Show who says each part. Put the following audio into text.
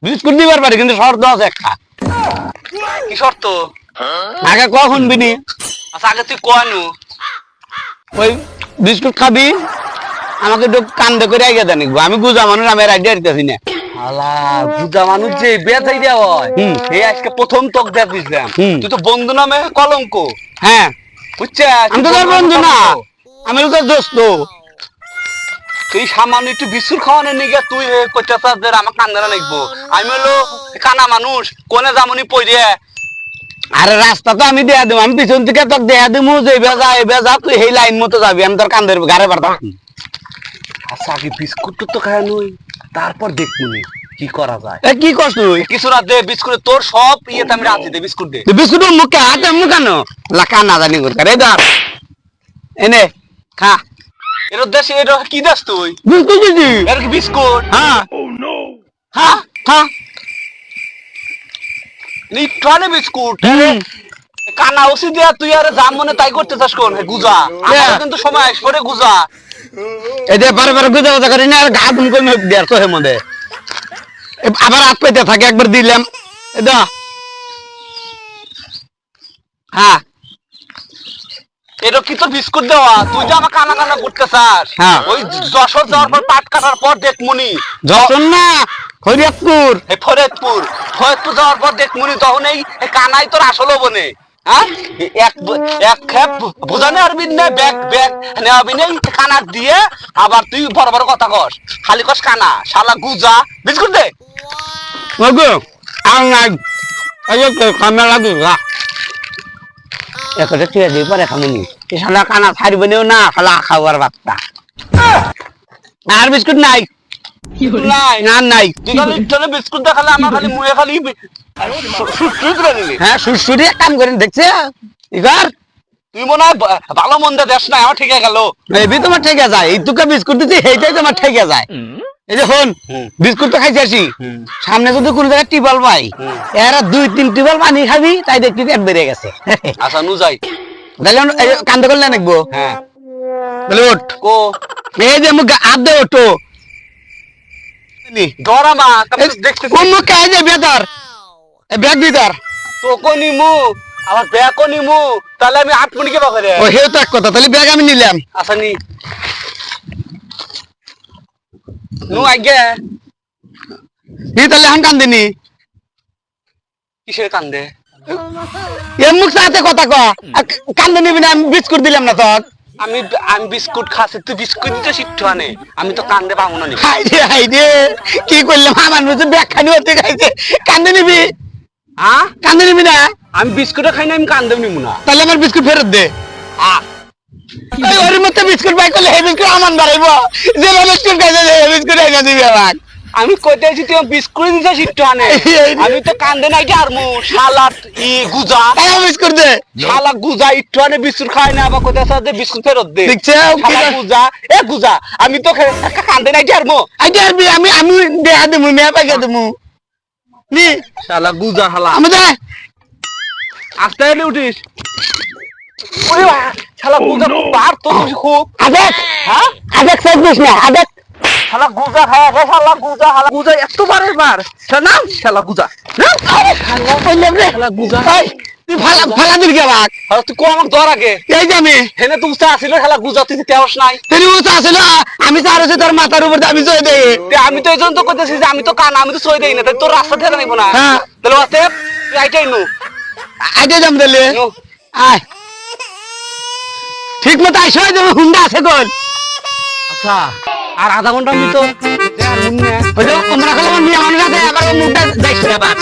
Speaker 1: Biscuit দিবার পারি, কিন্তু শর্ত আছে একটা।
Speaker 2: কি শর্ত?
Speaker 1: আগে ক শুনবি নি?
Speaker 2: আচ্ছা আগে তুই কনু।
Speaker 1: ওই বিস্কুট খাবি, আমাকে একটু কান্দে করে আগে জানিব। আমি গুজা মানুষ, আমি আইডিয়া দিতেছি না।
Speaker 2: আলা বুঝা মানুষ যে বেতাই দেওয়া হয়, এই আজকে প্রথম তোক দেখ দিছিলাম। তুই তো বন্ধু নামে কলঙ্ক।
Speaker 1: হ্যাঁ,
Speaker 2: বুঝছিস?
Speaker 1: আমি তো তোর বন্ধু না, আমি তো তোর দোস্ত।
Speaker 2: এই সামান্য একটু বিস্কুট খাওয়ানোর নিগে তুই কইতেছস যে আমার কান্দারা লাগবো। আমি হলো কানা মানুষ, কোনে জামুনি পইরে।
Speaker 1: আরে রাস্তা তো আমি দেয়া দেবো, আমি পিছন থেকে তোকে দেয়া দেবো যে এবার যা, তুই এই লাইন মতো যাবি, আমি তোর কান্দের গাড়ে পারতাম।
Speaker 2: আচ্ছা আগে বিস্কুট তো খায় নই, তারপর দেখবি কি করা যায়।
Speaker 1: এ কি করছ তুই?
Speaker 2: কিছু না দে বিস্কুট, তোর সব ইয়েতে আমি রাজি দে বিস্কুট দে।
Speaker 1: বিস্কুট মুখে হাতে মুখ কেন লাখা না জানি করতে রে ধর এনে খা।
Speaker 2: এর দেশে এটা কি দাস তুই?
Speaker 1: বিস্কুট দিদি।
Speaker 2: এর কি বিস্কুট?
Speaker 1: হ্যাঁ
Speaker 2: হ্যাঁ
Speaker 1: হ্যাঁ
Speaker 2: লিট্রানে বিস্কুট। কানা ওসি দিয়া তুই আর জাম মনে তাই করতে চাস কোন? গুজা আমার কিন্তু সময় আসবে গুজা।
Speaker 1: এতে বারে বারে গুজা গুজা করি না, আর ঘা ঘুম করে দেয়ার তো হের মধ্যে আবার হাত পেতে থাকে, একবার দিলাম এটা। হ্যাঁ
Speaker 2: এটা কি তো বিস্কুট দেওয়া? তুই যে আমার কানা কানা করতে চাস,
Speaker 1: হ্যাঁ।
Speaker 2: ওই যশোর যাওয়ার পর পাট কাটার পর দেখমুনি।
Speaker 1: যশোর না, হরিয়াপুর।
Speaker 2: এই ফরিদপুর যাওয়ার পর দেখমুনি, তখন এই কানাই তোর আসল বনে। হ্যাঁ, এক খেপ বোঝানে আরবি না, ব্যাগ ব্যাগ নেওয়াবি নেই কানার দিয়ে। আবার তুই বড় বড় কথা কস, খালি কস কানা শালা গুজা। বিস্কুট দে।
Speaker 1: ওগো আর নাই, এই যে কামে লাগি গা একটা চেয়ে দিই পরে খামুনি। এ শালা কানা ছাড়বেনিও না, শালা খাবার বাচ্চা। আর বিস্কুট নাই?
Speaker 2: নাই
Speaker 1: না নাই।
Speaker 2: তুই খালি ইট্টানে বিস্কুট দেখালে আমার খালি মুয়ে খালি সুট করে নিলি।
Speaker 1: হ্যাঁ সুরসুরি এক কাম করেন দেখছে এবার।
Speaker 2: তুই মনে হয় ভালো মন্দে দেশ না, আমার ঠিক গেল।
Speaker 1: এবি তোমার ঠেকে যায়, এই তুকা বিস্কুট দিতে এইটাই তোমার ঠেকে যায়। এই যে হন বিস্কুট তো খাইছি আসি, সামনে যদি কোন জায়গায় টিবল পাই, এরা 2-3 টিবল পানি খাবি, তাই দেখবি পেট বেড়ে গেছে।
Speaker 2: আচ্ছা নু যাই।
Speaker 1: তাহলে কান্দে করলে নাকবো।
Speaker 2: হ্যাঁ
Speaker 1: তাহলে ওঠ
Speaker 2: কো
Speaker 1: এই যে মুখ হাত দে ওঠো
Speaker 2: ডরামা দেখতে
Speaker 1: কোন মুখ খাই যে বেদার ব্যাগ দিদার।
Speaker 2: তো কো নিমু আবার ব্যাকও নিমু, তাহলে আমি 8 মিনিট কে বাকরে।
Speaker 1: ও হেও তো এক কথা, তাহলে ব্যাগ আমি নিলাম।
Speaker 2: আচ্ছা নি নু আগে
Speaker 1: নি তাহলে হান কান্দিনি
Speaker 2: কিসের কান্দে?
Speaker 1: এ মুখ সাথে কথা ক, কান্দে নিবি না, আমি বিস্কুট দিলাম না তোর।
Speaker 2: আমি আমি বিস্কুট খাচ্ছি, তুই বিস্কুট দিতে শিখতো আনে, আমি তো কান্দে পাবো না নি।
Speaker 1: হাই রে কি করলাম, আমার মধ্যে ব্যাগ খানি হতে খাইছে, কান্দে নিবি?
Speaker 2: হ্যাঁ
Speaker 1: কান্দে নিবি না?
Speaker 2: আমি বিস্কুটও খাই না, আমি কান্দে নিমু না।
Speaker 1: তাহলে আমার বিস্কুট ফেরত দে। এই ওর মধ্যে বিস্কুট বাই করলে হে বিস্কুট আমার দাঁড়াইব, যে বিস্কুট খাইছে হে বিস্কুট এনে দিবি আমাক।
Speaker 2: আমি কইতে আছি তুই বিস্কুট দিতে শিখতো আনে, আমি তো কান্দে নাই কি আরমু শালাত ই গুজা।
Speaker 1: তাই বিস্কুট দে।
Speaker 2: শালা গুজা একটু আনে বিস্কুট খাই না, আবার কোথায় সাথে বিস্কুট ফেরত দে।
Speaker 1: দেখছে
Speaker 2: শালা গুজা এ গুজা, আমি তো কান্দে নাই কি আরমু।
Speaker 1: আইটা আমি আমি দেয়া দেবো, মেয়া পাইকা দেবো নি।
Speaker 2: শালা গুজা শালা
Speaker 1: আমি দে
Speaker 2: আস্তে এলে উঠিস। ওরে বাবা, শালা গুজা পার তো খুব।
Speaker 1: আদেক
Speaker 2: হ্যাঁ
Speaker 1: আদেক সাইড দিস না, আদেক
Speaker 2: শালা গুজা খায় গে, শালা গুজা এত বারের বার। শালা শালা গুজা না,
Speaker 1: শালা কইলাম রে
Speaker 2: শালা গুজা।
Speaker 1: এই তুই ফালা ফালা দিল কে বাক?
Speaker 2: আর তুই কো আমাক ধর আগে।
Speaker 1: এই যে আমি
Speaker 2: হেনে তুই উস্তা আসিল, শালা গুজা তুই তেওস নাই।
Speaker 1: তেরি উঠা আছিল, আমি তো আর হচ্ছে তোর মাথার উপর দিয়ে আমি জয় দেই।
Speaker 2: আমি তো এই জন্য তো কইতেছি যে আমি তো কানা, আমি তো সই দেই না, তাই তোর রাস্তা থেকে নিব না।
Speaker 1: হ্যাঁ।
Speaker 2: তাহলে ওতে তুই আইটাই নু
Speaker 1: আইটা যাম দিলে
Speaker 2: নু।
Speaker 1: আয় ঠিক মতো আইসো, তুমি হুন্ডা আছে কোন?
Speaker 2: আচ্ছা আর আধা ঘন্টার ভিতর
Speaker 1: ওই যে আমরা কলম নিয়ে আমরা আবার মুখটা দেখছ আবার